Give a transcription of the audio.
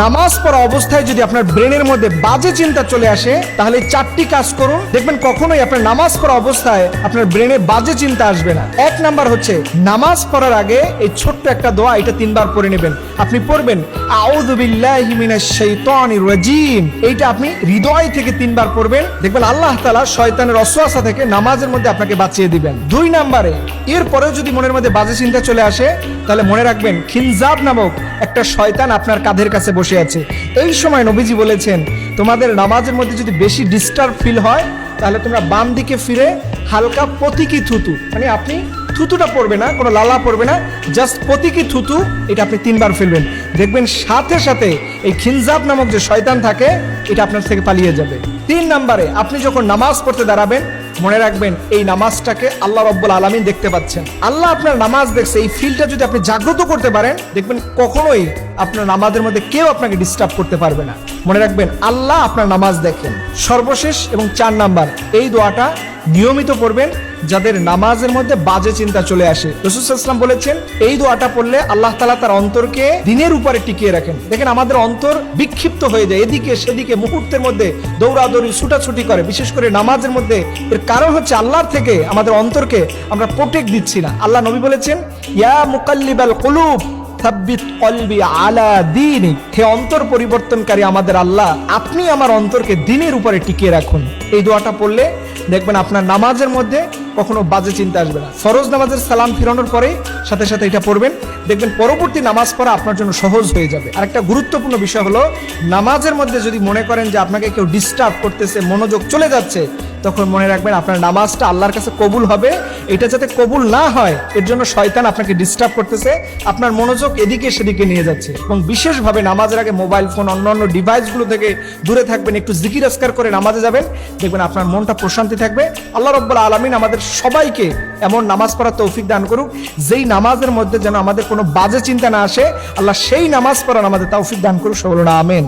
নামাজ পড়া অবস্থায় যদি আপনার ব্রেনের মধ্যে বাজে চিন্তা চলে আসে, তাহলে 4টি কাজ করুন, দেখবেন কখনোই আপনার নামাজ পড়া অবস্থায় আপনার ব্রেনে বাজে চিন্তা আসবে না। 1 নাম্বার হচ্ছে নামাজ পড়ার আগে এই ছোট্ট একটা দোয়া, এটা 3 বার পড়ে নেবেন। আপনি পড়বেন আউযু বিল্লাহি মিনাশ শাইতানির রাজিম, এইটা আপনি হৃদয় থেকে 3 বার পড়বেন, দেখবেন আল্লাহ তাআলা শয়তানের ওয়াসওয়াসা থেকে নামাজের মধ্যে আপনাকে বাঁচিয়ে দিবেন। 2 নাম্বারে এরপরেও যদি মনের মধ্যে বাজে চিন্তা চলে আসে, তাহলে মনে রাখবেন খিনজাব নামক একটা শয়তান আপনার কাঁধের কাছে বসে আছে। এই সময় নবীজি বলেছেন, তোমাদের নামাজের মধ্যে যদি বেশি ডিস্টার্ব ফিল হয়, তাহলে তোমরা বাম দিকে ফিরে হালকা প্রতীকী থুতু, মানে আপনি থুতুটা পড়বে না, কোনো লালা পড়বে না, জাস্ট প্রতীকী থুতু, এটা আপনি 3 বার ফেলবেন, দেখবেন সাথে সাথে এই খিনজাব নামক যে শয়তান থাকে এটা আপনার থেকে পালিয়ে যাবে। 3 নাম্বারে আপনি যখন নামাজ পড়তে দাঁড়াবেন, মনে রাখবেন এই নামাজটাকে আল্লাহ রাব্বুল আলামিন দেখতে পাচ্ছেন। আল্লাহ আপনার নামাজ দেখছে, এই ফিলটা যদি আপনি জাগ্রত করতে পারেন, দেখবেন কখনোই আপনার নামাজের মধ্যে কেউ আপনাকে ডিস্টার্ব করতে পারবে না। মনে রাখবেন আল্লাহ আপনার নামাজ দেখেন। সর্বশেষ এবং 4 নাম্বার, এই দোয়াটা নিয়মিত পড়বেন যাদের নামাজের মধ্যে বাজে চিন্তা চলে আসে। রাসূল সাল্লাল্লাহু আলাইহি ওয়াসাল্লাম বলেছেন, এই দোয়াটা পড়লে আল্লাহ তাআলা তার অন্তরকে দিনের উপরে টিকিয়ে রাখেন। দেখেন আমাদের অন্তর বিক্ষিপ্ত হয়ে যায়, এদিকে সেদিকে মুহূর্তের মধ্যে দৌড়াদৌড়ি ছুটাছুটি করে, বিশেষ করে নামাজের মধ্যে। এর কারণ হচ্ছে আল্লাহর থেকে আমাদের অন্তরকে আমরা প্রোটেক্ট দিচ্ছি না। আল্লাহ নবী বলেছেন, ইয়া মুকাল্লিবাল কুলুব সাব্বিত কলবি আলা দীনিক, হে অন্তর পরিবর্তনকারী আমাদের আল্লাহ, আপনি আমার অন্তরকে দ্বীনের উপরে টিকিয়ে রাখুন। এই দোয়াটা পড়লে দেখবেন আপনার নামাজের মধ্যে কখনো বাজে চিন্তা আসবে না। ফরজ নামাজের সালাম ফিরানোর পরে সাথে সাথে এটা পড়বেন, দেখবেন পরবর্তী নামাজ পড়া আপনার জন্য সহজ হয়ে যাবে। আর একটা গুরুত্বপূর্ণ বিষয় হলো, নামাজের মধ্যে যদি মনে করেন যে আপনাকে কেউ ডিস্টার্ব করতেছে, মনোযোগ চলে যাচ্ছে, তখন মনে রাখবেন আপনার নামাজটা আল্লাহর কাছে কবুল হবে। এটা যাতে কবুল না হয়, এর জন্য শয়তান আপনাকে ডিস্টার্ব করতেছে, আপনার মনোযোগ এদিকে সেদিকে নিয়ে যাচ্ছে। এবং বিশেষভাবে নামাজের আগে মোবাইল ফোন, অন্যান্য ডিভাইসগুলো থেকে দূরে থাকবেন, একটু জিকির আজকার করে নামাজে যাবেন, দেখবেন আপনার মনটা প্রশান্তি থাকবে। আল্লাহ রাব্বুল আলামিন আমাদের সবাইকে এমন নামাজ পড়ার তৌফিক দান করুক, যেই নামাজের মধ্যে যেন আমাদের কোনো বাজে চিন্তা না আসে। আল্লাহ সেই নামাজ পড়ার আমাদের তৌফিক দান করুক, সকলে আমিন।